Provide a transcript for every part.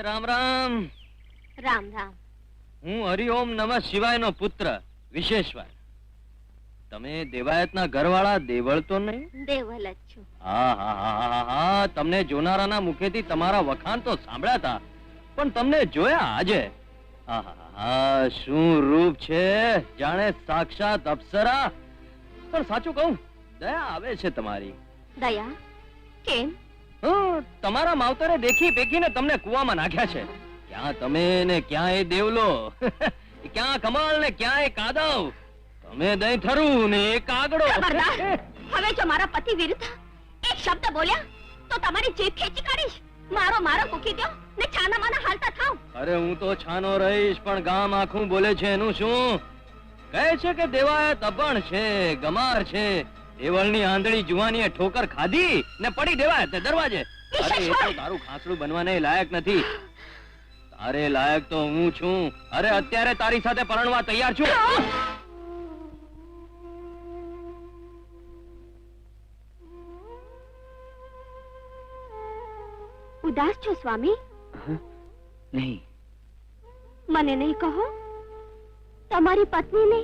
રામ રામ. રામ રામ. હું હરિઓમ નમઃ શિવાય નો પુત્ર વિશેશ્વર. તમે દેવાયતના ઘરવાળા દેવળ તો નહીં? દેવલ જ છું. હા હા હા હા હા. તમને જોનારાના મુખેથી તમારા વખાણ તો સાંભળ્યા હતા, પણ તમને જોયા આજે. હા હા હા, શું રૂપ છે, જાણે સાક્ષાત અપ્સરા. પણ સાચું કહું, દયા આવે છે તમારી. દયા? કેમ? તમારા માવતરે દેખી પેખીને તમને કૂવામાં નાખ્યા છે. ક્યાં તમે ને ક્યાં એ દેવલો, ક્યાં કમળ ને ક્યાં એ કાદવ. તમે દહીં થરું ને એ કાગડો. હવે જો મારા પતિ વિરુદ્ધ એક શબ્દ બોલ્યા તો તમારી જીભ ખેંચી કાઢીશ. મારો મારો મૂકી દો ને છાના માના હાલતા થાવ. અરે હું તો છાનો રહીશ, પણ ગામ આખું બોલે છે એનું શું? કહે છે કે દેવાયત અભણ છે, ગમાર છે. દેવળની આંધળી જુવાનીએ ઠોકર ખાધી ને પડી દેવાયત ને દરવાજે. અરે એ તો તારું ખાસડું બનવાને લાયક નથી. તારે લાયક તો હું છું. અરે અત્યારે તારી સાથે પરણવા તૈયાર છું. ઉદાસ છો સ્વામી? નહીં. મને નહીં કહો, તમારી પત્નીને?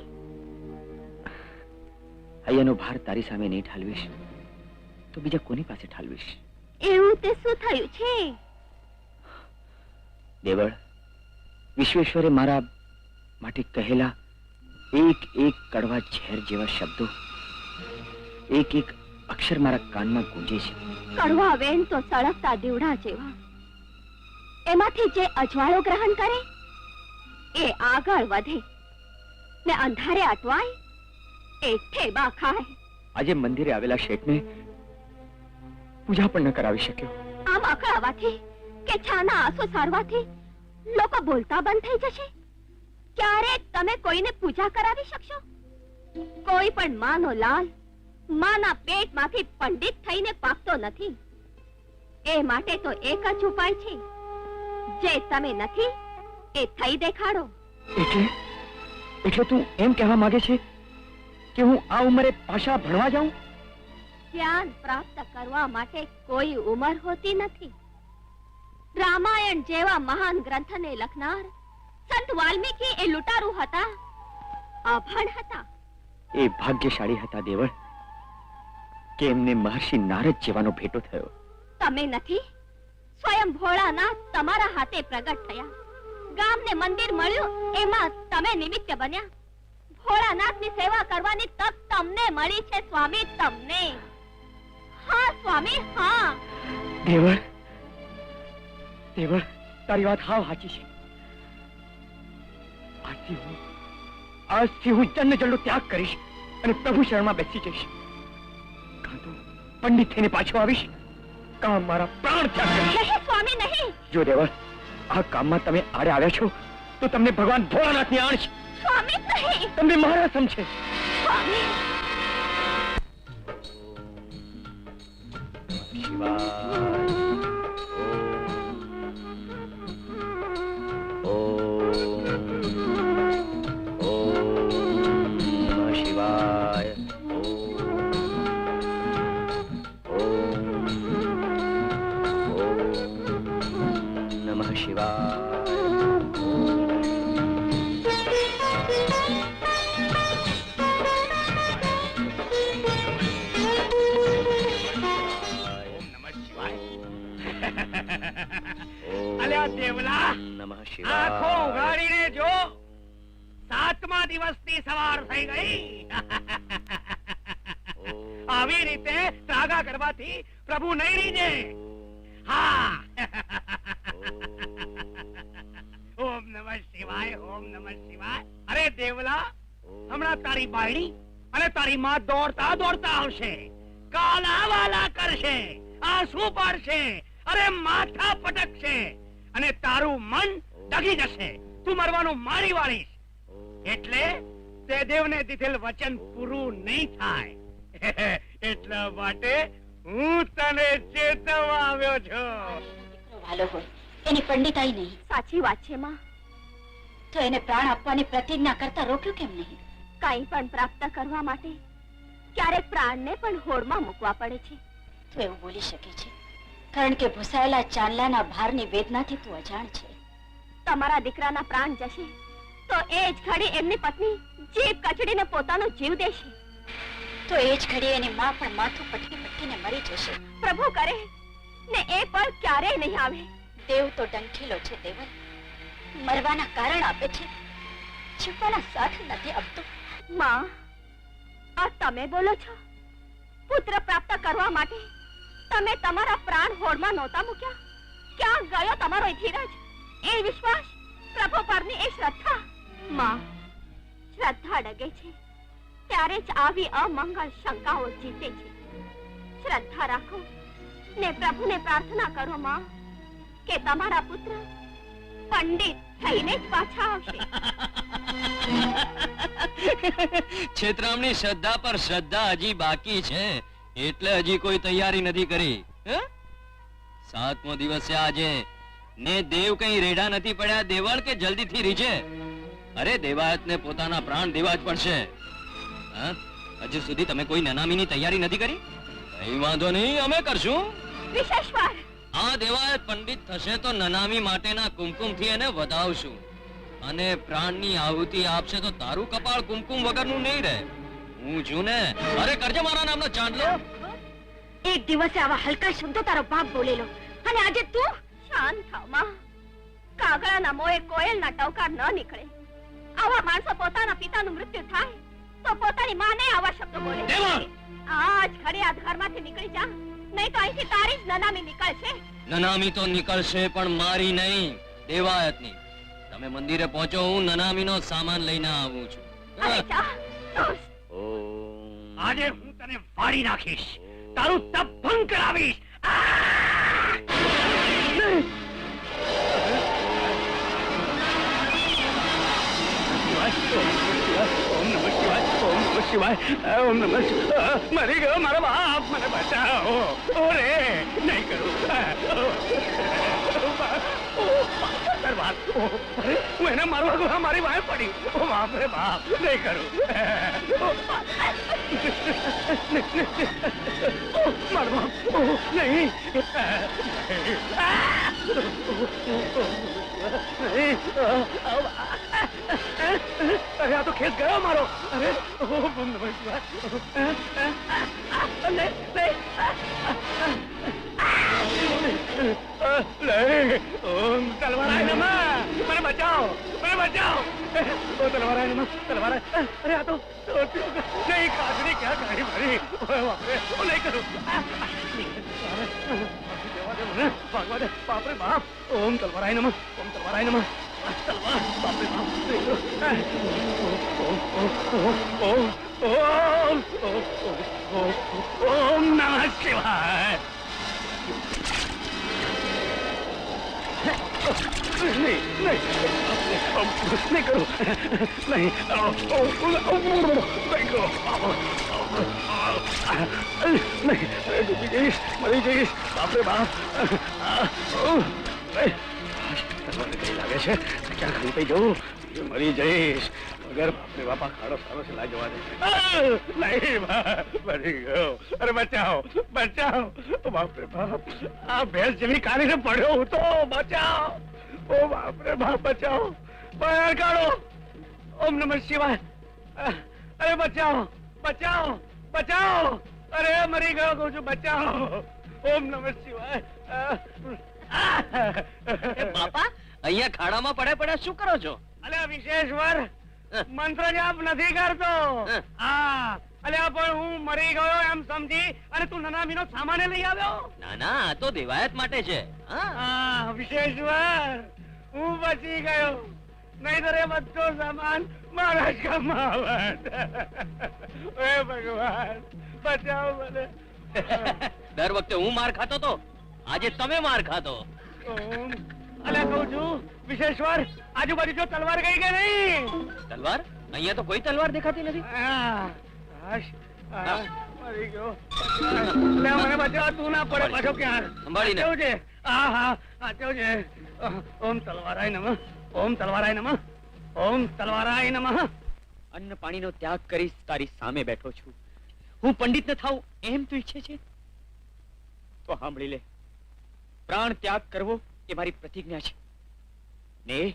અહીંયાનો ભાર તારી સામે નહીં ઠાલવીશ તો બીજા કોની પાસે ઠાલવીશ? એવું તે શું થયું છે? દેવળ, વિશ્વેશ્વરે મારા માટે કહેલા એક એક કડવા ઝેર જેવા શબ્દો, એક એક અક્ષર મારા કાનમાં ગૂંજે છે. કડવા વેણ તો સળગતા દીવડા જેવા. એમાંથી જે અજવાળો ગ્રહણ કરે એ આગળ વધે ને અંધારે અટવાય એ ઠેબા ખાય. આજે મંદિરે આવેલા શેઠને પૂજા પણ ન કરાવી શક્યો. આમ અકળાવાથી કે છાના આંસુ સારવાથી લોકો બોલતા બંધ થઈ જશે? ક્યારેક તમે કોઈને પૂજા કરાવી શકશો? કોઈ પણ માનો લાલ માના પેટમાંથી પંડિત થઈને પાકતો નથી. એ માટે તો એક જ ઉપાય છે, જે તમે નથી એ થઈ દેખાડો. એટલે તું એમ કહેવા માંગે છે કે હું આ ઉંમરે પાછા ભણવા જાઉં? જ્ઞાન પ્રાપ્ત કરવા માટે કોઈ ઉંમર હોતી નથી. રામાયણ જેવા મહાન ગ્રંથને લખનાર સંત વાલ્મીકી એ લૂંટારૂ હતા, અભણ હતા. એ ભાગ્યશાળી હતા દેવળ કે એમને મહર્ષિ નારદ જેવાનો ભેટો થયો. તમે નથી? સ્વયં ભોળાનાથ તમારા હાથે પ્રગટ થયા. ગામને મંદિર મળ્યું એમાં તમે નિમિત્ત બન્યા. ભોળાનાથની સેવા કરવાની તક તમને મળી છે સ્વામી, તમને. હા સ્વામી, હા. દેવળ, દેવળ, તારી વાત હાવ સાચી છે. આજથી હું જન્મ જળનો ત્યાગ કરીશ અને પ્રભુ શરણમાં બેસી જઈશ. કાં તો પંડિત થઈને પાછો આવીશ, કાં મારા પ્રાણ ત્યાગ કરીશ. નહીં સ્વામી, નહીં. જો દેવળ, આ કામમાં તમે આડે આવ્યા છો તો તમને ભગવાન ભોળાનાથની આણ છે. સ્વામી, નહીં. તમને મારા સમજે. સ્વામી. આવી રીતે ત્રાગા કરવાથી પ્રભુ નહીં રીજે. હા. ઓમ નમઃ શિવાય, ઓમ નમઃ શિવાય. અરે દેવલા, હમણાં તારી બાયડી અને તારી માં દોડતા દોડતા આવશે, કાલા વાલા કરશે, આંસુ પાડશે, અરે માથા પટકશે અને તારું મન ડગી જશે. તું મરવાનું મારી વાળીશ. એટલે તે દેવને દીધેલ વચન પૂરું નહીં થાય. એટલા માટે હું તને ચેતવવા આવ્યો છું. વાલો હોય એની પંડિતાઈ નહીં. સાચી વાત છે માં. તો એને પ્રાણ આપવાની પ્રતિજ્ઞા કરતા રોક્યું કેમ નહીં? કંઈ પણ પ્રાપ્ત કરવા માટે ક્યારેક પ્રાણને પણ હોડમાં મૂકવા પડે છે. તો એવું બોલી શકે છે કારણ કે ભૂસાયેલા ચાંદલાના ભારની વેદનાથી તું અજાણ છે. તમારા દીકરાના પ્રાણ જશે તો એ જ ઘડી એમની પત્ની જીભ કચડીને પોતાનો જીવ દેશે. તો એ જ ઘડીએ એની માં પણ માથું પટકી પટકીને મરી જશે. પ્રભુ કરે ને એ પળ ક્યારેય નહીં આવે. દેવ તો ડંખેલો છે દેવલ, મરવાના કારણ આપે છે, જીવવાના સાથ નથી આપતો. માં, આ તમે બોલો છો? પુત્ર પ્રાપ્ત કરવા માટે તમે તમારા પ્રાણ હોડમાં નહોતા મૂક્યા? ક્યાં ગયો તમારો એ ધીરજ, એ વિશ્વાસ, પ્રભુ પરની એ શ્રદ્ધા? માં, શ્રદ્ધા ડગે છે ત્યારે જ આવી અમંગળ શંકાઓ જીતે છે. શ્રદ્ધા રાખો ને પ્રભુને પ્રાર્થના કરો માં કે તમારા પુત્ર પંડિત થઈને જ પાછા આવશે. છેતરામની શ્રદ્ધા પર શ્રદ્ધા હજી બાકી છે, એટલે હજી કોઈ તૈયારી નથી કરી. હે? 7મો દિવસ છે આજે, ને દેવ કઈ રેડા નથી પડ્યા દેવળ કે જલ્દીથી રીઝે. અરે દેવાયતને પોતાના પ્રાણ દેવા જ પડશે. હા? હજુ સુધી તમે કોઈ નનામીની તૈયારી નથી કરી? કઈ વાંધો નહીં, અમે કરશું. વિશેષવાર આ દેવાયત પંડિત થશે તો નનામી માટેના કુમકુમથી એને વધાવશું, અને પ્રાણની આહુતિ આપશે તો તારું કપાળ કુમકુમ વગરનું નહીં રહે. હું છું ને. અરે કરજે મારા નામનો ચાંદલો. એક દિવસે આવા હલકા શબ્દો તારો બાપ બોલેલો, અને આજે તું? શાંત થાવ માં. કાગડાના મોએ કોયલના ટવકાર ન નીકળે. આવા માણસો પોતાના પિતાનું મૃત્યુ થાય તો પોતાની માને આવા શબ્દો બોલે. દેવળ! આજ ઘરે આ ઘરમાંથી નીકળી જા, નહીં તો અહીંથી તારી જ નનામી નીકળશે. નનામી તો નીકળશે, પણ મારી નહીં, દેવાયતની. તમે મંદિરે પહોંચો, હું નનામીનો સામાન લઈને આવું છું. અરે જા, દોસ્ત. આજે હું તને વાળી નાખીશ, તારું તપ ભંગ કરાવીશ. ઓમ નમઃ શિવાય, ઓમ નમઃ શિવાય, ઓમ નમઃ શિવાય. મરી ગયો મારો બાપ, મને બચાવો. ઓરે નહીં કરું. અરે હું એને મારવા ગયો, મારી વાય પડી. ઓ બાપ રે બાપ, નહીં કરું. મારો બાપ નહીં. અરે આ તો ખેસ ગયો મારો. અરે ઓમ નમઃ શિવાય. ઓમ તલવારાય નમઃ. મને બચાવો, મને બચાવો. ઓ તલવારાય નમઃ, તલવારાય. અરે આ તો નહીં, કાજરી ક્યાં કાઢી મારી. બાપરે, ઓ નહીં કરું. ભાગવા દે, બાપરે બાપ. ઓમ તલવારાય નમઃ, ઓમ તલવારાય નમઃ. તલવાર, બાપરે બાપ. ઓમ નમઃ શિવાય. નહીં, નહીં, નહીં કરું. નહીં, નહીં કરું. નહીં, ડૂબી જઈશ, મરી જઈશ. બાપરે બાપ. કઈ લાગે છે, ક્યાં ખંતાઈ જવું, મરી જઈશ વગર. બાપરે બાપા, ખાડો સારો છે, લાઈ જવા દે. નહીં, મરી ગયો. અરે બચાવો, બચાવો. બાપરે બાપ, આ ભેંસ જેવી કાઢીને પડ્યો હું તો. બચાવો. ઓ બાપરે બાપ, બચાવો, બહાર કાઢો. ઓમ નમઃ શિવાય. અરે બચાવો, બચાવો, બચાવો. અરે મરી ગયો કહું છું, બચાવો. ઓમ નમઃ શિવાય. બાપા, અહીંયા ખાડામાં પડ્યા પડ્યા શું કરો છો? અલ્યા વિશેશ્વર, મંત્ર જાપ નથી કરતો. હા, અલ્યા પણ હું મરી ગયો એમ સમજી અને તું નનામીનો સામાને લઈ આવ્યો. ના ના, આ તો દેવાયત માટે છે. હા વિશેશ્વર, હું બચી ગયો, નહીંતર એ બધો સામાન મારા જ કામમાં આવત. હે ભગવાન, બચાવો મને. દર વખતે હું માર ખાતો તો, આજે તમે માર ખાતો. અલ્યા કહું છું વિશેશ્વર, આજુબાજુ જો તલવાર ગઈ કે નહીં? તલવાર? અહીંયા તો કોઈ તલવાર દેખાતી નથી. મરી ગયો. મને બચાવ, તું ના પડે પાછો ક્યાં. સંભાળીને. કેવું છે? હા હા હા, કેવું છે? ઓમ તલવારાય નમઃ, ઓમ તલવારાય નમઃ, ઓમ તલવારાય નમઃ. અન્ન પાણીનો ત્યાગ કરી તારી સામે બેઠો છું. હું પંડિત ન થાઉં એમ તું ઈચ્છે છે? તો સાંભળી લે, પ્રાણ ત્યાગ કરવો એ મારી પ્રતિજ્ઞા છે ને એ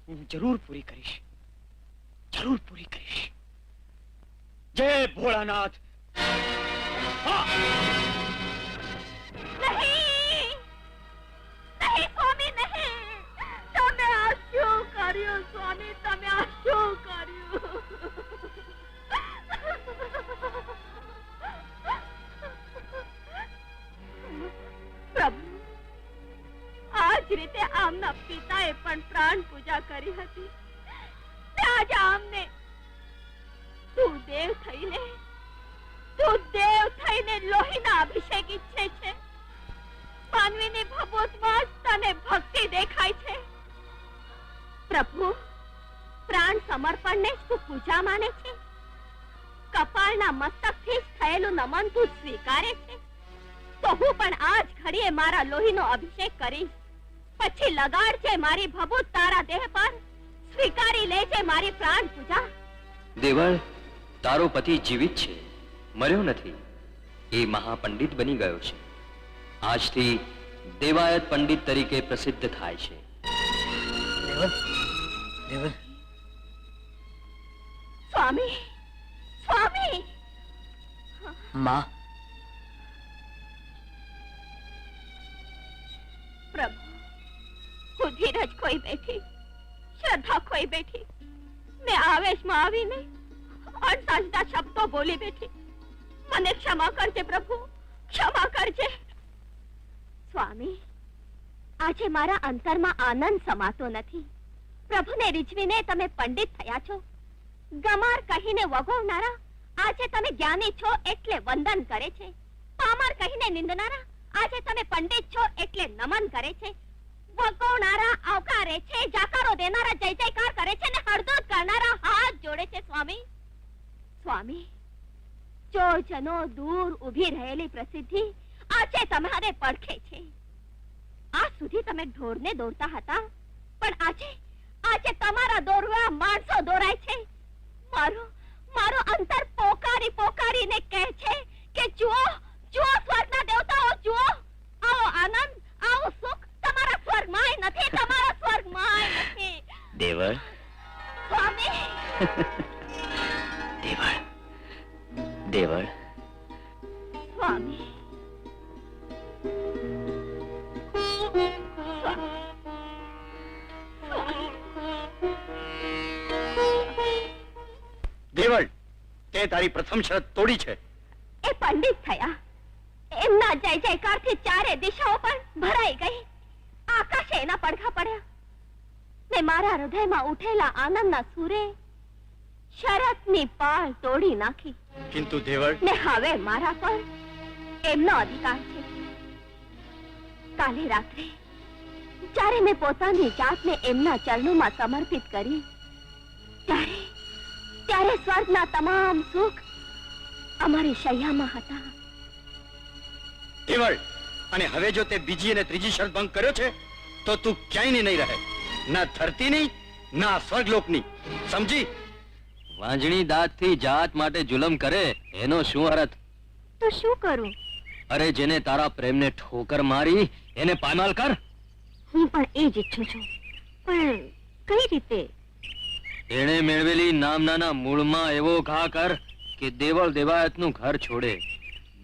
હું જરૂર પૂરી કરીશ, જરૂર પૂરી કરીશ. જય ભોળાનાથ. હા. નહીં નહીં સ્વામી, નહીં. તમે આ શું કર્યું સ્વામી? તમે આ શું કર્યું? પ્રભુ, આ જ રીતે આમના પિતાએ પણ પ્રાણ પૂજા કરી હતી. આજે આમને તું દેવ થઈને લોહીના અભિષેક ઈચ્છે છે. માનવીની ભભૂતમાં જ તને ભક્તિ દેખાય છે. પ્રભુ, પ્રાણ સમર્પણને તું પૂજા માને છે? કપાળના મસ્તકથી જ થયેલું નમન તું સ્વીકારે છે? તો હું પણ આજ ઘડીએ મારા લોહીનો અભિષેક કરીશ. પછી લગાડજે મારી ભભૂત તારા દેહ પર. સ્વીકારી લેજે મારી પ્રાણ પૂજા. દેવળ, તારો પતિ જીવિત છે, મર્યો નથી. એ મહાપંડિત બની ગયો છે. આજથી દેવાયત પંડિત તરીકે પ્રસિદ્ધ થાય છે. સ્વામી, સ્વામી. માં, પ્રભુ, હું ધીરજ ખોઈ બેઠી, શ્રદ્ધા ખોઈ બેઠી. મેં આવેશમાં આવીને અણસાજતા શબ્દો બોલી બેઠી. મને ક્ષમા કરજે પ્રભુ, ક્ષમા કરજે. સ્વામી, આજે મારા અંતરમાં આનંદ સમાતો નથી. પ્રભુને રીઝવીને તમે પંડિત થયા છો. ગમાર કહીને વગોવનારા આજે તમે જ્ઞાની છો એટલે વંદન કરે છે. પામર કહીને નિંદનારા આજે તમે પંડિત છો એટલે નમન કરે છે. વગોવનારા આવકારે છે, જાકારો દેનારા જય જયકાર કરે છે, ને હળદૂત કરનારા હાથ જોડે છે. સ્વામી, સ્વામી, જોજનો દૂર ઊભી રહેલી પ્રસિદ્ધિ આજે તમારે પડખે છે. આજ સુધી તમે ઢોરને દોરતા હતા, પણ આજે તમારા દોરવા માણસો દોરાય છે. મારો અંતર પોકારીને કહે છે કે જુઓ, સ્વર્ગના દેવતાઓ, જુઓ. આવો આનંદ, આવો સુખ તમારા સ્વર્ગમાંય નથી, તમારા સ્વર્ગમાંય નથી. દેવળ, સ્વામી. દેવળ, દેવળ. સ્વામી, દેવળ, તે તારી પ્રથમ શરત તોડી છે. એ પંડિત થયા. એમના જય જયકારથી ચારે દિશાઓ પણ ભરાઈ ગઈ. આકાશે એના પડઘા પડ્યા ને મારા હૃદયમાં ઉઠેલા આનંદના સૂરે શરતની પાળ તોડી નાખી. કિંતુ દેવળ, ને હવે મારા પર એમનો અધિકાર છે. કાલે રાત્રે જ્યારે મેં પોતાની જાતને એમના ચરણોમાં સમર્પિત કરી, ત્યારે સ્વર્ગના તમામ સુખ અમારી શૈયામાં હતા. દેવળ, અને હવે જો તે બીજી અને ત્રીજી શરત ભંગ કર્યો છે તો તું ક્યાંય નહીં રહે, ના ધરતીની ના સ્વર્ગલોકની. સમજી? વાંજણી દાંતથી જાત માટે જુલમ કરે એનો શું અર્થ? તો શું કરું? અરે, જેને તારા પ્રેમને ઠોકર મારી એને પાયમાલ કર. હું પણ એ જ ઈચ્છું છું, પણ કઈ રીતે? એણે મેળવેલી નામનાના મૂળમાં એવો ઘા કર કે દેવળ દેવાયતનું ઘર છોડે.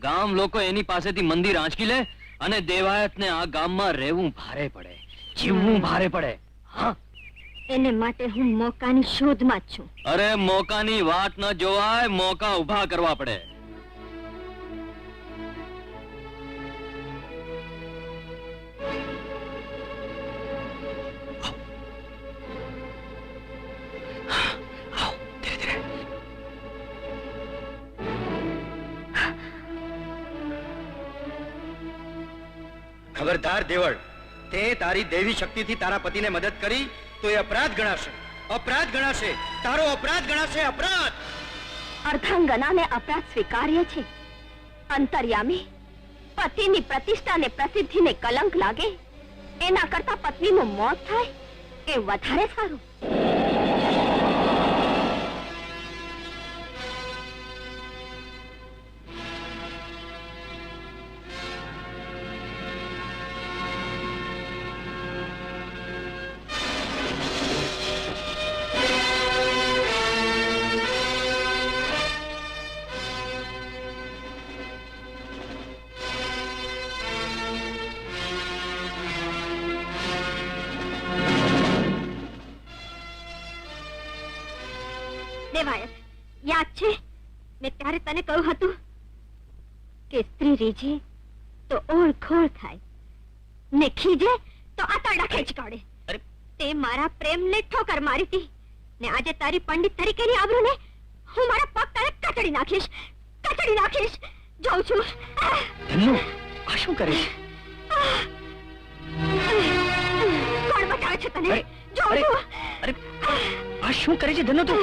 ગામ લોકો એની પાસેથી મંદિર આંચકી લે અને દેવાયતને આ ગામમાં રહેવું ભારે પડે, જીવવું ભારે પડે. હા, એને માટે હું મોકાની શોધમાં જ છું. અરે, મોકાની વાત ન જોવાય, મોકા ઉભા કરવા પડે. ખબરદાર દેવળ, તે તારી દેવી શક્તિથી તારા પતિને મદદ કરી તો એ અપરાધ ગણાશે. અપરાધ ગણાશે, તારો અપરાધ ગણાશે. અપરાધ. અર્ધાંગનાને અપરાધ સ્વીકાર્ય છે. અંતર્યામી, પતિની પ્રતિષ્ઠા ને પ્રસિદ્ધિને કલંક લાગે એના કરતા પત્નીનું મોત થાય એ વધારે સારું. તને કહ્યું હતું કે સ્ત્રી રીઝે તો ઓળખોળ થાય ને ખીજે તો આતરડા ખેંચ કાઢે. અરે તે મારા પ્રેમને ઠોકર મારી હતી ને આજે તારી પંડિત તરીકેની આબરૂને હું મારા પગ તળે કચડી નાખીશ. જોઉં છું. ધન્નો આ શું કરે છે? કોણ બચાવે છે તને? અરે, જોઉં અરે, છું. અરે આ શું કરે છે ધન્નો તું?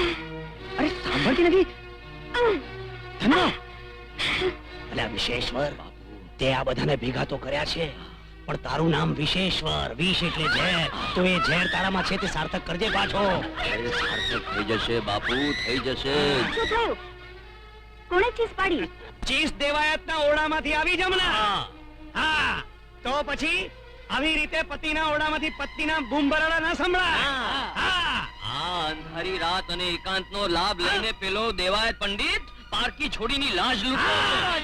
અરે સાંભળતી નથી ધન્નો. અલ્યા વિશેશ્વર, તે આ બધાને ભેગા તો કર્યા છે, પણ તારું નામ વિશેશ્વર, વિષ એટલે ઝેર. તો એ ઝેર તારામાં છે તે સાર્થક કરજે પાછો. અરે સાર્થક થઈ જશે બાપુ, થઈ જશે. શું થયું? કોણે ચીસ પાડી? ચીસ દેવાયતના ઓરડામાંથી આવી જમના. હા, તો પછી આવી રીતે પતિના ઓરડામાંથી પત્નીના બૂમ બરાડા ન સંભળાય. હા, આ અંધારી રાત અને એકાંતનો લાભ લઈને પેલો દેવાયત પંડિત પારકી છોડીની લાજ લૂંટે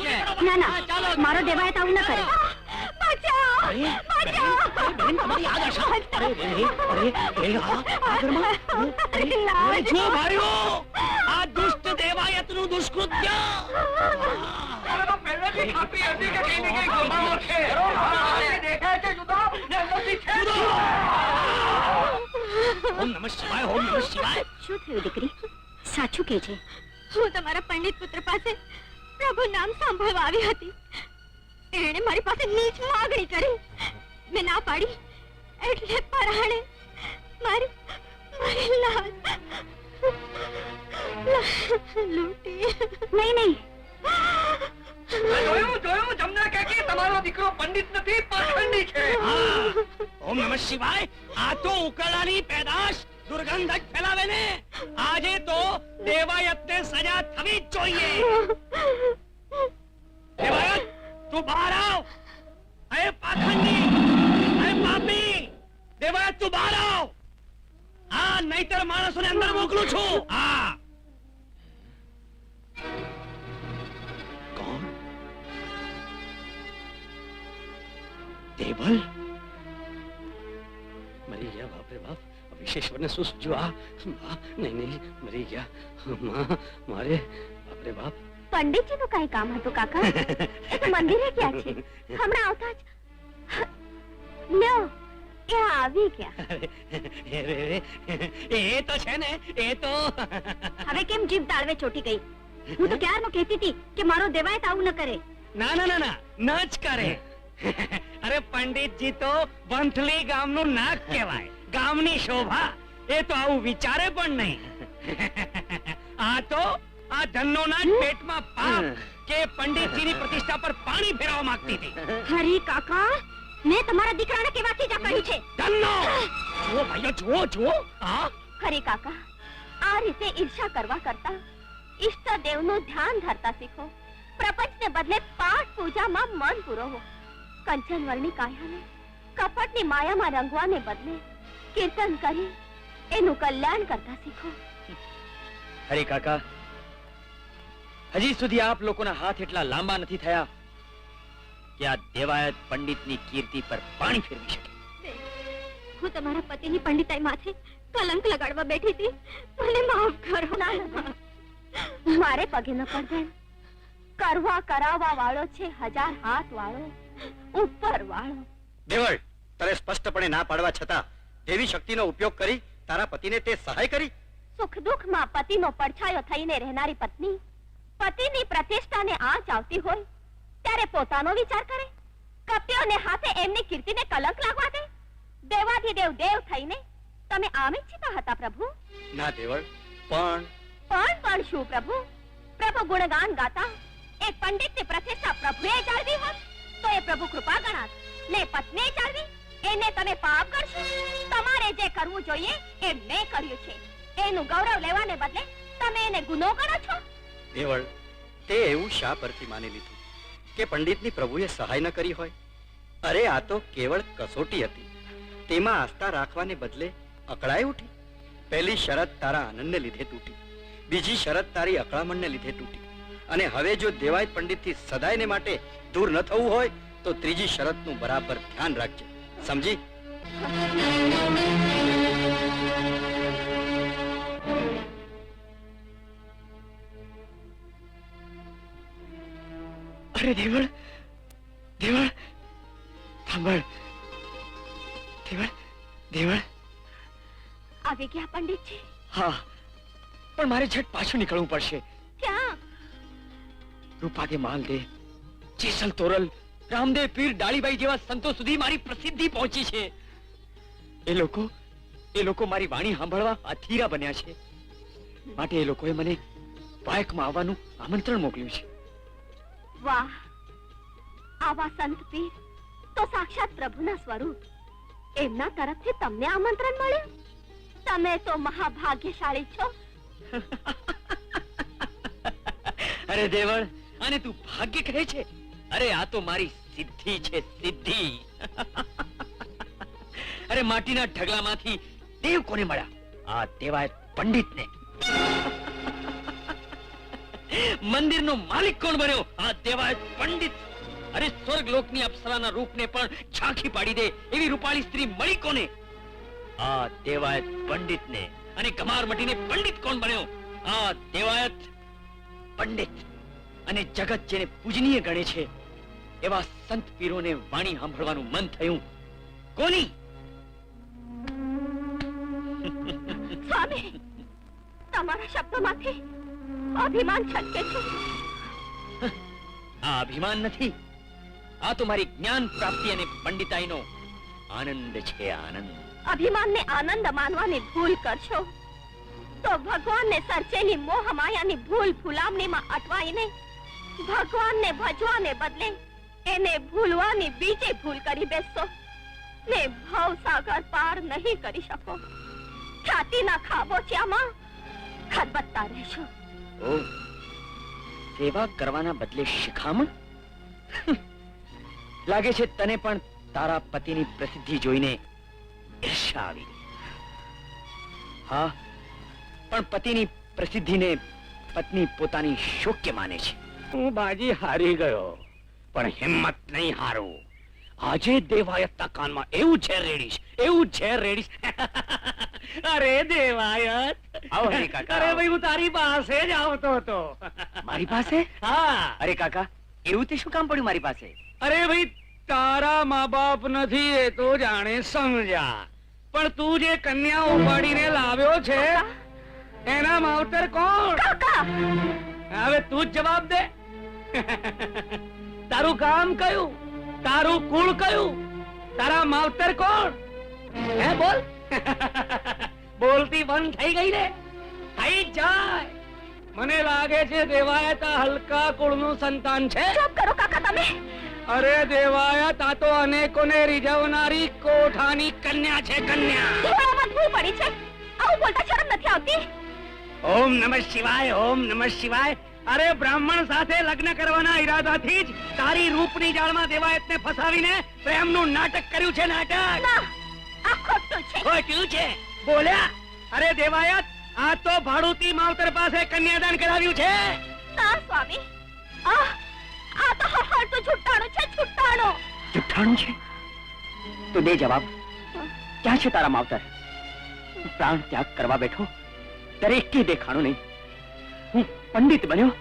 છે. ના ના, મારો દેવાયત આવું ન કરે. બચાવ! બેન, તમારી આ દશા. અરે, જો ભાઈઓ, આ દુષ્ટ દેવાયતનું દુષ્કૃત્ય. ઓમ નમઃ શિવાય, ઓમ નમઃ શિવાય. શું થયું દીકરી? સાચું કે છે. હું તમારા પંડિત પુત્ર પાસે પ્રભુ નામ સાંભળવા આવી હતી. એણે મારી પાસે નીચ માગણી કરી. મેં ના પાડી એટલે પરાણે મારી લાજ લૂંટી. નહીં જોયું જમના કે તમારો દીકરો પંડિત નથી, પાખંડી છે. ઓમ નમઃ શિવાય. આ તો ઉકરડાની પેદાશ દુર્ગંધ જ ફેલાવે ને. આજે તો દેવાયતને સજા થવી જ જોઈએ. દેવાયત, તું બહાર આવ. અરે પાખંડી, અરે પાપી, દેવાયત તું બહાર આવ. આ નહીતર માણસોને અંદર મોકલું છું. હા. કોણ? દેવલ? મરી ગયા બાપરે બાપ. વિશેશ્વરને શું સૂચ્યું? નહીં મરી ગયા. મારે બાપરે બાપ. પંડિતજી નું કઈ કામ હતું કાકા? એ તો મંદિરે ગયા છે. હમણાં આવતા જ લ્યો, એ આવી ગયા. એ તો છે ને, એ તો. હવે કેમ જીભ તાળવે ચોટી ગઈ? હું તો ક્યારનું કહેતી હતી કે મારો દેવાયત આવું ન કરે. ના ના ના ના, ન જ કરે. અરે પંડિતજી તો વંથલી ગામનું નાક કહેવાય, ગામની શોભા. એ તો આવું વિચારે પણ નહીં. આ તો આ ધનોના જ પેટમાં પાપ કે પંડિતજીની પ્રતિષ્ઠા પર પાણી ફેરવવા માંગતી હતી. હરી કાકા, મેં તમારા દીકરાને કેવાથી જ કહ્યું છે. ધન્નો! જુઓ ભાઈઓ, જુઓ જુઓ. હા, ખરી કાકા, આ રીતે ઈર્ષા કરવા કરતા ઈષ્ટદેવનું ધ્યાન ધરતા શીખો. પ્રપંચને બદલે પાઠ પૂજામાં મન પુરવો. કંચન વર્ણી કાયાને કપટની માયામાં રંગવાને બદલે કીર્તન કરી એનું કલ્યાણ કરતા શીખો. હરે કાકા, હજી સુધી આપ લોકોના હાથ એટલા લાંબા નથી થયા કે આ દેવાયત પંડિતની કીર્તિ પર પાણી ફેરવી શકે. હું તમારા પતિની પંડિતાઈ માથે કલંક લગાડવા બેઠી હતી. મને માફ કરો. મારે પગે ન પડે. કરવા કરાવવા વાળો છે હજાર હાથ વાળો, ઉપર વાળો. દેવળ, તારે સ્પષ્ટપણે ના પાડવા છતાં દેવી શક્તિનો ઉપયોગ કરી તારા પતિને તે સહાય કરી. સુખ દુઃખમાં પતિનો પડછાયો થઈને રહેનારી પત્ની પતિની પ્રતિષ્ઠાને આંચ આવતી હોય ત્યારે પોતાનો વિચાર કરે. કપ્યોને હાથે એમની કીર્તિને કલંક લાગવા દે. દેવાધિદેવ દેવ થઈને તમે આમ ઈચ્છતા હતા પ્રભુ? ના દેવળ, પણ શું પ્રભુ? પ્રભુ ગુણગાન ગાતા એક પંડિતની પ્રતિષ્ઠા પ્રભુએ જાળવી હોત તો એ પ્રભુ કૃપા ગણાત. ને પત્ની જાળવી એને તમે પાપ કરશો. તમારે જે કરવું જોઈએ એ મેં કર્યું છે. એનું ગૌરવ લેવાને બદલે તમે એને ગુનો ગણો છો. દેવળ, તે એવું શા પરથી માની લીધું કે પંડિતની પ્રભુએ સહાય ન કરી હોય? અરે આ તો કેવળ કસોટી હતી. તેમાં આસ્થા રાખવાને બદલે અકળાઈ ઉઠી. પહેલી શરત તારા આનંદને લીધે તૂટી, બીજી શરત તારી અકળામણને લીધે તૂટી, અને હવે જો દેવાયત પંડિતથી સદાયને માટે દૂર ન થવું હોય તો ત્રીજી શરતનું બરાબર ધ્યાન રાખજે. સમજી? અરે દેવળ, દેવળ, સાંભળ. દેવળ, દેવળ. આવી ગયા પંડિતજી? હા, પણ મારે ઝટ પાછું નીકળવું પડશે. ક્યાં? રૂપાદે માલદે, જેસલ તોરલ, રામદેવ પીર, ડાળીબાઈ જેવા સંતો સુધી મારી પ્રસિદ્ધિ પહોંચી છે. એ લોકો મારી વાણી સાંભળવા અધીરા બન્યા છે. માટે એ લોકોએ મને વાયકમાં આવવાનું આમંત્રણ મોકલ્યું છે. વાહ, આવા સંત પીર તો સાક્ષાત પ્રભુના સ્વરૂપ. એમના તરફથી તમને આમંત્રણ મળ્યું? તમે તો મહાભાગ્યશાળી છો. અરે દેવળ, આને તું ભાગ્ય કહે છે? અરે આ તો મારી સિદ્ધિ છે, સિદ્ધિ. અરે માટીના ઢગલામાંથી દેવ કોને મળ્યા? આ દેવાયત પંડિતને. મંદિરનો માલિક કોણ બન્યો? આ દેવાયત પંડિત. અરે સ્વર્ગલોકની અપ્સરાના રૂપને પણ ઝાંખી પાડી દે એવી રૂપાળી સ્ત્રી મળી કોને? આ દેવાયત પંડિતને. અને કમાર મટીને પંડિત કોણ બન્યો? આ દેવાયત પંડિત. અને જગત જેને પૂજનીય ગણે છે એવા સંત પીરોને વાણી સાંભળવાનું મન થયું. કોની? સ્વામી, તમારા શબ્દોમાંથી અભિમાન છલકે છે. આ અભિમાન નથી, આ તો મારી જ્ઞાન પ્રાપ્તિ અને પંડિતાઈનો આનંદ છે, આનંદ. અભિમાનને આનંદ માનવાની ભૂલ કરશો તો ભગવાનને સર્જેલી મોહ માયાની ભૂલ ભૂલામણીમાં અટવાઈને ભગવાનને ભજવાને બદલે એને ભૂલવાની બીજી ભૂલ કરી બેસશો ને ભવસાગર પાર નહીં કરી શકો. ખ્યાતિના ખાબોચિયામાં ખદબદતા રહેશો. ઓ, સેવા કરવાના બદલે શિખામણ? લાગે છે તને પણ તારા પતિની પ્રસિદ્ધિ જોઈને ઈર્ષ્યા આવી. હા, પણ પતિની પ્રસિદ્ધિને પત્ની પોતાની શોક્ય માને છે. હું બાજી હારી ગયો, પણ હિંમત નહીં હારું. આજે દેવાયતના કાનમાં એવું ઝેર રેડીશ, એવું ઝેર રેડીશ. અરે દેવાયત, આવો હરી કાકા, અરે આવો. ભાઈ, હું તારી પાસે જ આવતો હતો. મારી પાસે? હા. અરે કાકા, એવું તે શું કામ પડ્યું મારી પાસે? અરે ભાઈ, તારા મા બાપ નથી એ તો જાણે સમજા, પણ તું જે કન્યા ઉપાડીને લાવ્યો છે એના માવતર કોણ? કાકા, હવે તું જ જવાબ દે. તારું ગામ કયું? તારું કુળ કયું? તારા માવતર કોણ? હે, બોલ. બોલતી બંધ થઈ ગઈ ને? થઈ જ જાય. મને લાગે છે દેવાયત આ હલકા કુળનું સંતાન છે. ચૂપ કરો કાકા તમે. અરે દેવાયત, આ તો અનેકોને રીઝવનારી કોઠાની કન્યા છે, કન્યા. ધીવાળામાં ધૂળ પડી છે. આવું બોલતા શરમ નથી આવતી? ઓમ નમઃ શિવાય, ઓમ નમઃ શિવાય. અરે બ્રાહ્મણ સાથે લગ્ન કરવાના ઈરાદાથી જ તારી રૂપની જાળમાં દેવાયતને ફસાવીને પ્રેમનું નાટક કર્યું છે, નાટક. ના, આ ખોટું છે. ખોટું છે બોલ્યા? અરે દેવાયત, આ તો ભાડુતી માવતર પાસે કન્યાદાન કરાવ્યું છે. ના સ્વામી, આ તો હળહળતું છૂટાણું છે, છૂટાણું. જુઠ્ઠાણું છે? તો દે જવાબ. ક્યાં છે તારા માવતર? પ્રાણ ત્યાગ કરવા બેઠો ત્યારે એકે દેખાણું નહીં. હું પંડિત બન્યો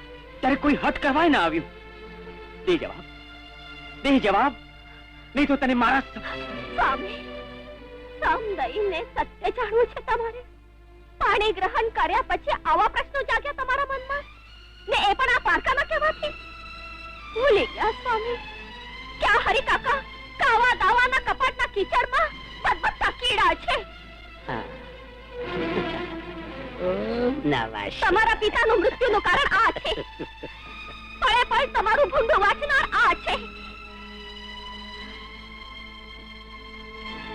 ત્યારે કોઈ હઠ કરવાય ના આવ્યું. દે જવાબ, દે જવાબ, નહીં તો તને મારા સ્વામી, સમદઈને સત્ય જાણવું છે તમારે. પાણી ગ્રહણ કર્યા પછી આવા પ્રશ્નો જાગ્યા તમારા મનમાં, ને એ પણ આ પારકાના કહેવાથી? ભૂલી ગયા સ્વામી? ક્યાં હરી કાકા કાવા દાવાના કપાટના કીચડમાં બદબદતા કીડા છે. તમારા પિતાનું મૃત્યુનું કારણ આ છે. પળે પળ તમારું ભૂંડું વાંચનાર આ છે.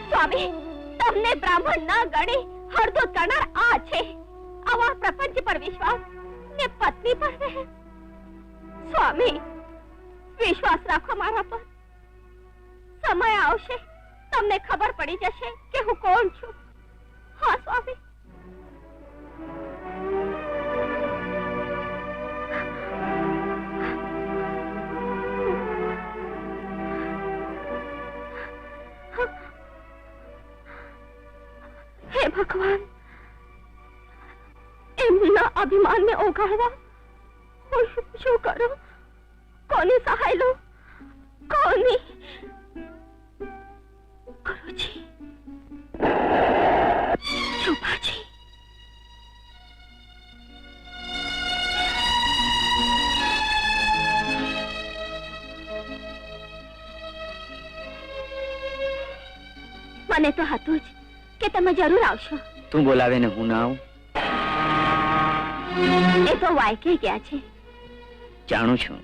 સ્વામી, તમને બ્રાહ્મણ ના ગણી હળદૂત કરનાર આ છે. આવા પ્રપંચ પર વિશ્વાસ ને પત્ની પર રહે. સ્વામી, વિશ્વાસ રાખો મારા પર. સમય આવશે, તમને ખબર પડી જશે કે હું કોણ છું. હા સ્વામી. હે ભગવાન, એમના અભિમાનને ઓગાળવા હું શું કરું? કોની સહાય લો? કોની? ગુરુજી, શોભાજી, મને તો હતું જ કે તમે જરૂર આવશો. તું બોલાવે ને હું ના આવું? એ તો વાયકે ગયા છે. જાણું છું,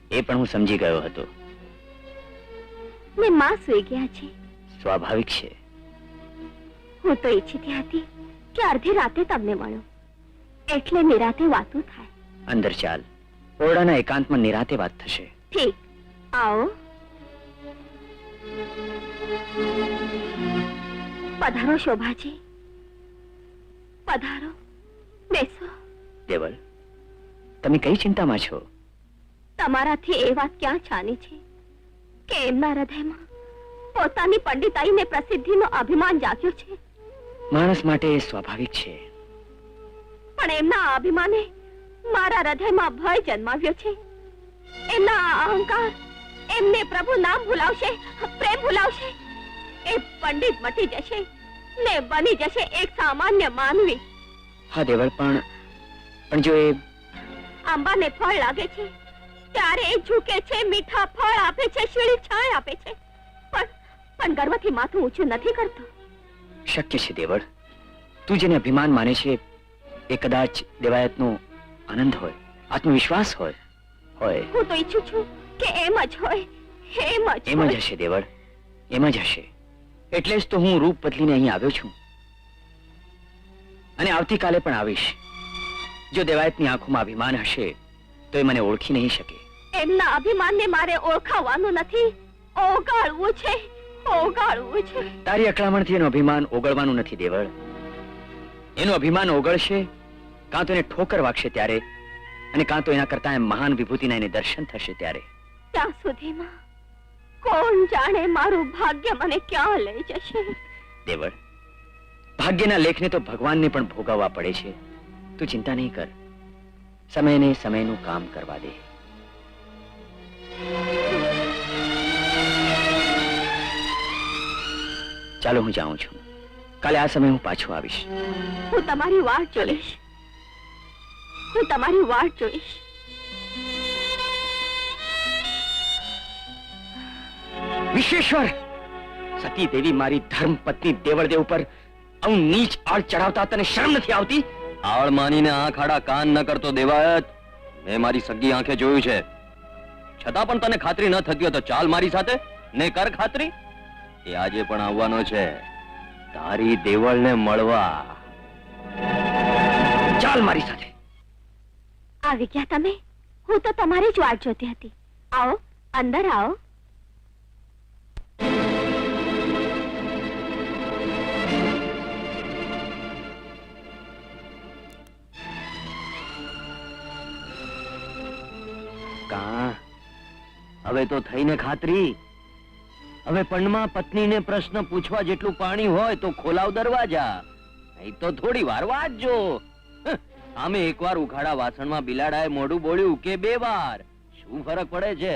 એ પણ હું સમજી ગયો હતો. ને માં સૂઈ ગયા છે. સ્વાભાવિક છે. હું તો ઈચ્છતી હતી કે અડધી રાતે તમને મળો, એટલે નિરાતે વાતો થાય. અંદર ચાલ, ઓરડાના એકાંતમાં નિરાતે વાત થશે. ઠીક, આવો. પધારો શોભાજી, પધારો, બેસો. દેવળ, તમે કઈ ચિંતામાં છો? તમારાથી એ વાત ક્યાં છાની છે કે એમના હૃદયમાં પોતાની પંડિતાઈને પ્રસિદ્ધિનો અભિમાન જાગ્યો છે. માણસ માટે એ સ્વાભાવિક છે. પણ એમના અભિમાને મારા હૃદયમાં ભય જન્માવ્યો છે. એમના અહંકાર એમને પ્રભુ નામ ભૂલાવશે, પ્રેમ ભૂલાવશે. એ પંડિત મટી જશે ને બની જશે એક સામાન્ય માનવી. હા દેવળ, પણ જો એ આંબાને ફળ લાગે છે ત્યારે એ ઝૂકે છે, મીઠા ફળ આપે છે, શીળી છાય આપે છે, પણ ગર્વથી માથું ઊંચું નથી કરતો. શક્ય છે દેવળ, તું જેને અભિમાન માને છે એ કદાચ દેવાયતનો આનંદ હોય, આત્મવિશ્વાસ હોય. હું તો ઈચ્છું છું કે એમ જ હોય, એમ જ હશે દેવળ, એમ જ હશે. એટલે જ તો હું રૂપ બદલીને અહીં આવ્યો છું, અને આવતીકાલે પણ આવીશ. જો દેવાયતની આંખોમાં અભિમાન હશે તો એ મને ઓળખી નહીં શકે. એમના અભિમાનને મારે ઓળખાવાનું નથી, ઓગાળવું છે, ઓગાળવું છે. તારી અકળામણથી એનું અભિમાન ઓગળવાનું નથી દેવળ. એનું અભિમાન ઓગળશે કાં તો એને ઠોકર વાગશે ત્યારે, અને કાં તો એના કરતા એમ મહાન વિભૂતિના એને દર્શન થશે ત્યારે. ત્યાં સુધીમાં કોણ જાણે મારું ભાગ્ય મને ક્યાં લઈ જશે. દેવળ, ભાગ્યના લેખને તો ભગવાનને પણ ભોગવવા પડે છે. તું ચિંતા નહીં કર, સમયને સમયનું કામ કરવા દે. ચાલો હું જાઉં છું. કાલે આ સમય હું પાછો આવીશ. હું તમારી વાટ જોઈશ, હું તમારી વાટ જોઈશ. વિશ્વેશ્વર, સતી દેવી મારી ધર્મ પત્ની દેવળદેવ પર આવું નીચ આળ ચડાવતા તને શરમ નથી આવતી? આળ માનીને આંખ આડા કાન ન કરતો દેવાયત. મેં મારી સગી આંખે જોયું છે. છતાં પણ તને ખાતરી ન થતી હોય તો ચાલ મારી સાથે ને કર ખાતરી. એ આજે પણ આવવાનો છે તારી દેવળને મળવા. ચાલ મારી સાથે. આવી ગયા તમે? હું તો તમારી જ વાટ જોતી હતી. આવો, અંદર આવો. હવે તો થઈને ખાતરી. હવે પણમાં પત્નીને પ્રશ્ન પૂછવા જેટલું પાણી હોય તો ખોલાવ દરવાજા, નહીં તો થોડી વાર વાંચજો. આમે એકવાર ઉઘાડા વાસણમાં બિલાડાએ મોઢું બોળ્યું કે બે વાર, શું ફરક પડે છે?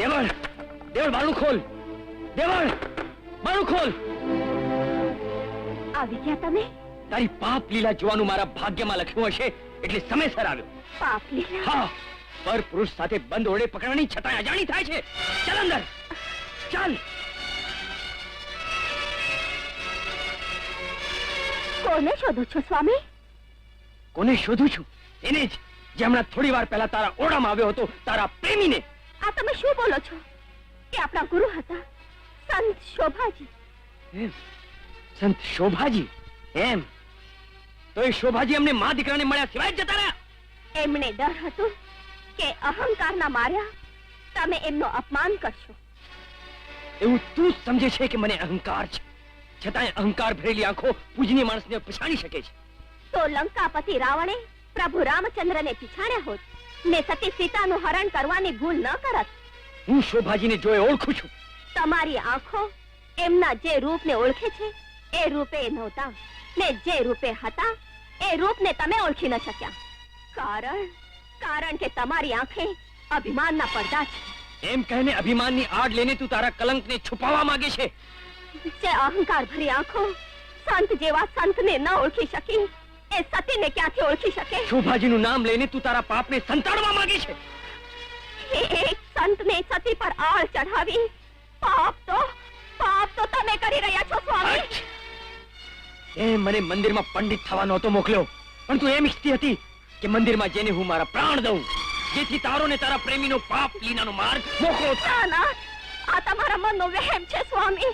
દેવળ, દેવળ બારું ખોલ. દેવળ, બારું ખોલ. આવી ગયા તમે? તારી પાપ લીલા જોવાનું મારા ભાગ્યમાં લખ્યું હશે એટલે સમયસર આવ્યો. પાપ લીલા? હા, પર પુરુષ સાથે બંધ ઓરડે પકડવાની છતાં અજાણી થાય છે. ચાલ અંદર, ચાલ. કોને શોધો છો સ્વામી? કોને શોધું છું? એને જ, જે હમણાં થોડી વાર પહેલા તારા ઓરડામાં આવ્યો હતો, તારા પ્રેમીને. આ તમે શું બોલો છો? એ આપણા ગુરુ હતા, સંત શોભાજી. એમ? સંત શોભાજી? એમ તો એ શોભાજી અમને મા દીકરાને મળ્યા સિવાય જતા રહ્યા. એમને ડર હતું કે અહંકારના માર્યા તમે એમનો અપમાન કરશો. એવું તું સમજે છે કે મને અહંકાર છે, છતાંય અહંકાર ભરેલી આંખો પૂજનીય માણસને પછાડી શકે છે. તો લંકાપતિ રાવણે પ્રભુ રામચંદ્રને પીછાણ્યા હોત ને સતી સીતાનું હરણ કરવાની ભૂલ ન કરત. હું શોભાજીને જોઈ ઓળખું છું. તમારી આંખો એમના જે રૂપને ઓળખે છે એ રૂપે નહોતા ને જે રૂપે હતા એ રૂપને તમે ઓળખી ન શક્યા. કારણ કે તમારી આંખે અભિમાનના પડદા છે. એમ કહીને અભિમાનની આડ લઈને તું તારા કલંકને છુપાવવા માંગે છે. જે અહંકાર ભરી આંખો સંત જેવા સંતને ન ઓળખી શકી એ સતીને ક્યાંથી ઓળખી શકે? શોભાજીનું નામ લઈને તું તારા પાપને સંતાડવા માંગે છે. એક સંતને સતી પર આળ ચઢાવી પાપ તો તમે કરી રહ્યા છો સ્વામી. એ મને મંદિરમાં પંડિત થવા નહોતો મોકલ્યો, પણ તું એમ ઈચ્છતી હતી કે મંદિરમાં જઈને હું મારા પ્રાણ દઉં, જેથી તારો ને તારા પ્રેમીનો પાપ લીનાનો માર્ગ મોકળો થાય. ના, આ તમારા મનનો વહેમ છે સ્વામી.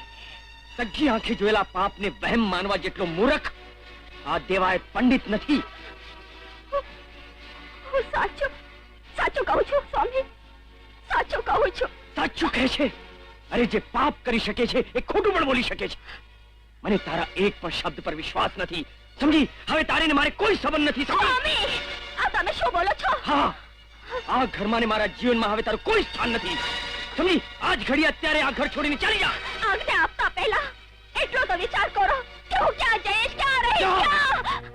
સગી આંખે જોયેલા પાપને વહેમ માનવા જેટલો મૂર્ખ આ દેવાયત પંડિત નથી. હું સાચું કહું છું સ્વામી, સાચું કહું છું. સાચું કહે છે? અરે જે પાપ કરી શકે છે એ ખોટું પણ બોલી શકે છે. મને તારા એક પણ શબ્દ પર વિશ્વાસ નથી, સમજી? હવે તારે ને મારે કોઈ સંબંધ નથી, સમજી? સ્વામી, આ તમે શું બોલો છો? હા, આ ઘરમાં ને મારા જીવનમાં હવે તારું કોઈ સ્થાન નથી, સમજી? આજ ઘડી અત્યારે આ ઘર છોડીને ચાલી જા. આજ્ઞા આપતા પહેલા એટલો તો વિચાર કરો કે હું ક્યાં જઈશ, ક્યાં રહીશ,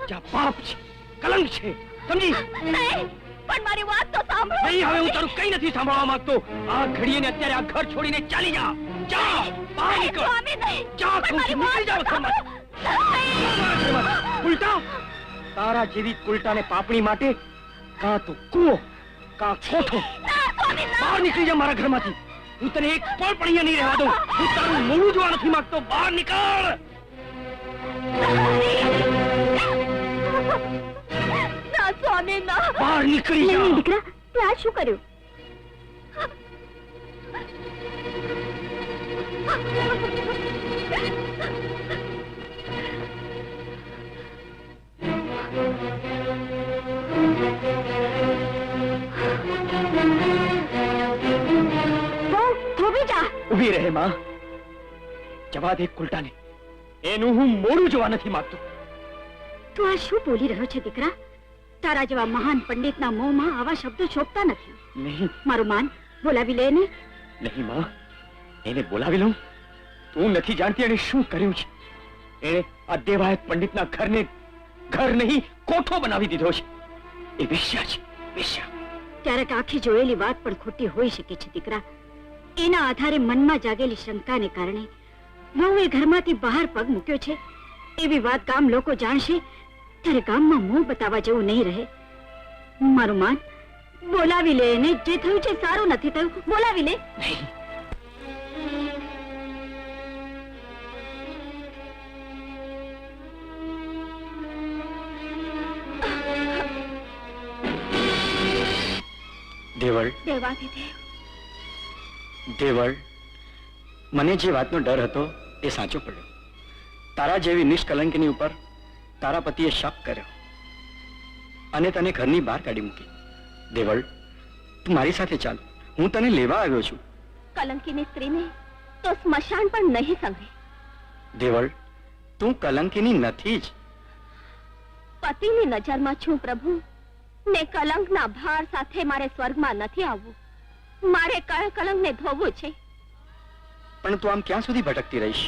જ્યાં પાપ છે, કલંક છે, સમજી? નહીં, પણ મારી વાત તો સાંભળો. નહીં, હવે હું તારું કઈ નથી સાંભળવા માંગતો. આ ઘડીએ ને અત્યારે આ ઘર છોડીને ચાલી જા. જા, બહાર નીકળ. સ્વામી નહીં, જા, પણ કહું છું, મારી નીકળી જાઓ વાત તો ઘરમાંથી. ઉલટા તારા જેવી ઉલટાને પાપણી માટે કાં તો કૂવો કાં કોઠો. બહાર નીકળી જા મારા ઘરમાંથી. હું તને એક પળ પણ અહીંયા નહીં રહેવા દઉં. હું તારું મોઢું જોવા નથી માંગતો. બહાર નીકળ. ના સ્વામી, ના. બહાર નીકળી જા. નહીં દીકરા, તે આ શું કર્યું? ઉભી રહે માં. જવા દે કુલટાને. એનું હું મોઢું જોવા નથી માંગતો. તું આ શું બોલી રહ્યો છે દીકરા? તારા જેવા મહાન પંડિતના મોંમાં આવા શબ્દો શોભતા નથી. નહીં, મારું માન, બોલાવી લે ને. નહીં માં, એને બોલાવી લઉં? તું નથી જાણતી એને શું કર્યું છે. એણે આ દેવાયત પંડિતના ઘરને ઘર નહીં કોઠો બનાવી દીધો છે. એ વેશ્યા છે, વેશ્યા. ક્યારેક આખી જોયેલી વાત પણ ખોટી હોઈ શકે છે દીકરા. એના આધારે મનમાં જાગેલી શંકાને કારણે વહુએ ઘરમાંથી બહાર પગ મૂક્યો છે. એવી વાત ગામ લોકો જાણશે ત્યારે ગામમાં મોં બતાવવા જેવું નહીં રહે. મારું માન, બોલાવી લે એને. જે થયું છે સારું નથી થયું, બોલાવી લે. નહીં, દેવળ, દેવાધિદેવ, દેવળ, મને જે વાતનો ડર હતો એ સાચો પડ્યો. તારા જેવી નિષ્કલંકની ઉપર તારા પતિએ શાપ કર્યો અને તને ઘરની બહાર કાઢી મૂકી. દેવળ, તું મારી સાથે ચાલ. હું તને લેવા આવ્યો છું. કલંકીની સ્ત્રીને તો સ્મશાન પણ નહીં સંઘે. દેવળ, તું કલંકીની નથી જ. પતિની નજરમાં છું પ્રભુ, ને કલંકના ભાર સાથે મારે સ્વર્ગમાં નથી આવવું. મારે કલંકને ધોવું છે. પણ તું આમ ક્યાં સુધી ભટકતી રહીશ?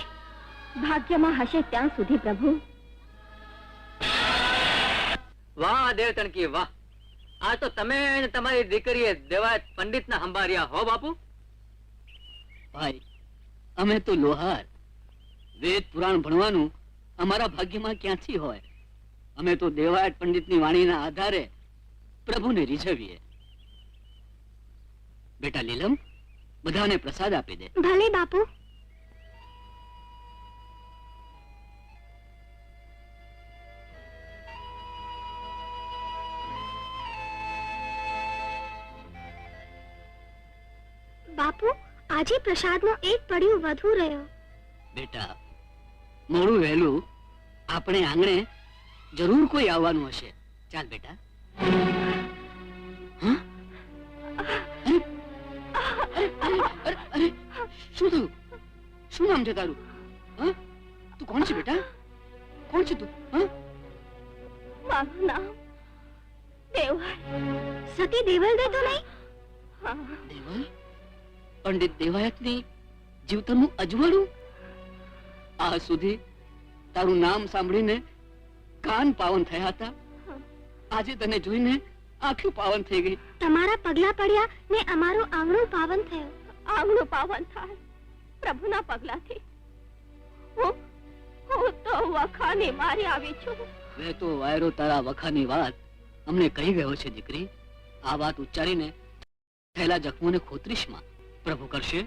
ભાગ્યમાં હશે ત્યાં સુધી પ્રભુ. વાહ દેવતણકી વાહ. આ તો તમે અને તમારી દીકરીએ દેવાયત પંડિતના હંભાર્યા હો બાપુ. ભાઈ, અમે તો લોહાર. વેદ પુરાણ ભણવાનું અમારા ભાગ્યમાં ક્યાંથી હોય? અમે તો દેવાયત પંડિતની વાણીના આધારે પ્રભુને રીઝવીએ. બેટા લીલમ, બધાને પ્રસાદ આપી દે. ભલે બાપુ. બાપુ, આજે પ્રસાદનો એક પડ્યું વધુ રહ્યો. બેટા, મોડું વહેલું આપણે આંગણે જરૂર કોઈ આવવાનું હશે. ચાલ બેટા. હા? અરે, શું થયું? શું નામ છે તારું? હા? તું કોણ છે બેટા? કોણ છે તું? હા? મારું નામ દેવળ. સતી દેવળ દે તો નહીં? દેવલ? પંડિત દેવાયતની જીવતરનું અજવાળું? આ સુધી તારું નામ સાંભળીને કાન પાવન થયા હતા. આજે તને જોઈને આંખો પાવન થઈ ગઈ. તમારા પગલા પડ્યા ને અમારું આંગણું પાવન થયું. આંગણું પાવન થાય પ્રભુના પગલાથી. હું તો વખાને મારી આવી છું. વહેતો વાયરો તારા વખાની વાત અમને કહી ગયો છે દીકરી. આ વાત ઉચ્ચારીને થયેલા જખમોને ખોતરીશમાં પ્રભુ કરશે.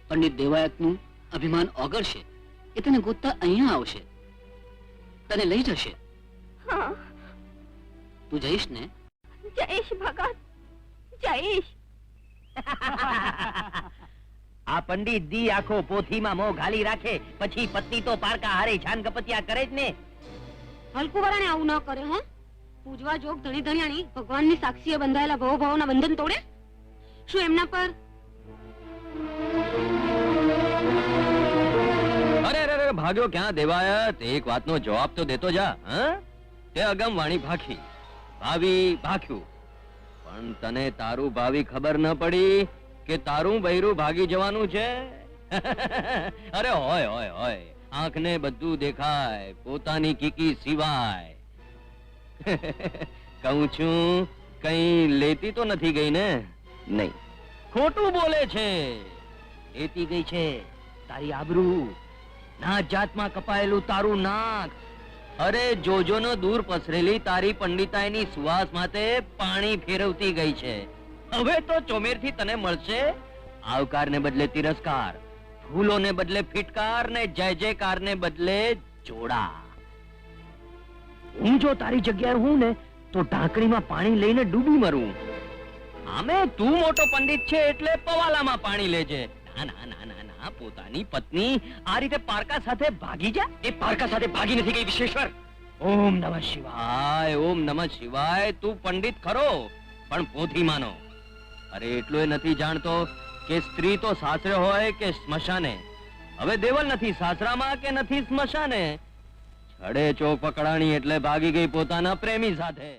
પંડિત દેવાયતનું અભિમાન ઓગળશે. એ તને ગોતતા અહીંયા આવશે, તને લઈ જશે. હા, તું જઈશ ને? જયેશ ભગત, જયેશ. આ પંડિત દી આખો પોથીમાં મોં ઘાલી રાખે, પછી પત્ની તો પારકા હારે જાન ગપતિયા કરે જ ને. હલકુવાળાને આવું ન કરે. હે પૂજવા જોગ ધણી ધણિયાણી ભગવાનની સાક્ષીએ બંધાયેલા ભવ ભાવોના બંધન તોડે? શું એમના પર અરે ભાગ્યો ક્યાં દેવાયત? એક વાતનો જવાબ તો દેતો જા. તે અગમ વાણી ભાખી, ભાવિ ભાખ્યું, પણ તને તારું ભાવિ ખબર ન પડી કે તારું બૈરું ભાગી જવાનું છે. અરે હોય હોય હોય, આંખને બધું દેખાય, પોતાની કીકી સિવાય. કહું છું, કઈ લેતી તો નથી ગઈ ને? નહીં, ખોટું બોલે છે. લેતી ગઈ છે તારી આબરૂ, નાત જાતમાં કપાયેલું તારું નાક. અરે જોજો નો દૂર પસરેલી તારી પંડિતાઈની સુવાસ માટે પાણી ફેરવતી ગઈ છે. હવે તો ચોમેરથી તને મળશે આવકારને બદલે તિરસ્કાર, ફૂલોને બદલે ફિટકાર ને જય જયકારને બદલે જોડા. હું જો તારી જગ્યાએ હું ને તો ઢાંકણીમાં પાણી લઈને ડૂબી મરું. આમે તું મોટો પંડિત છે એટલે પવાલામાં પાણી લેજે. ના ના ના ના ના, પોતાની પત્ની આ રીતે પારકા સાથે ભાગી જા. એ પારકા સાથે ભાગી નથી ગઈ વિશ્વેશ્વર. ઓમ નમઃ શિવાય, ઓમ નમઃ શિવાય. તું પંડિત ખરો પણ પોથીમાનો. અરે એટલું એ નથી જાણતો કે સ્ત્રી તો સાસરે હોય કે સ્મશાને. હવે દેવલ નથી સાસરામાં કે નથી સ્મશાને. છડે ચોક પકડાણી એટલે ભાગી ગઈ પોતાના પ્રેમી સાથે.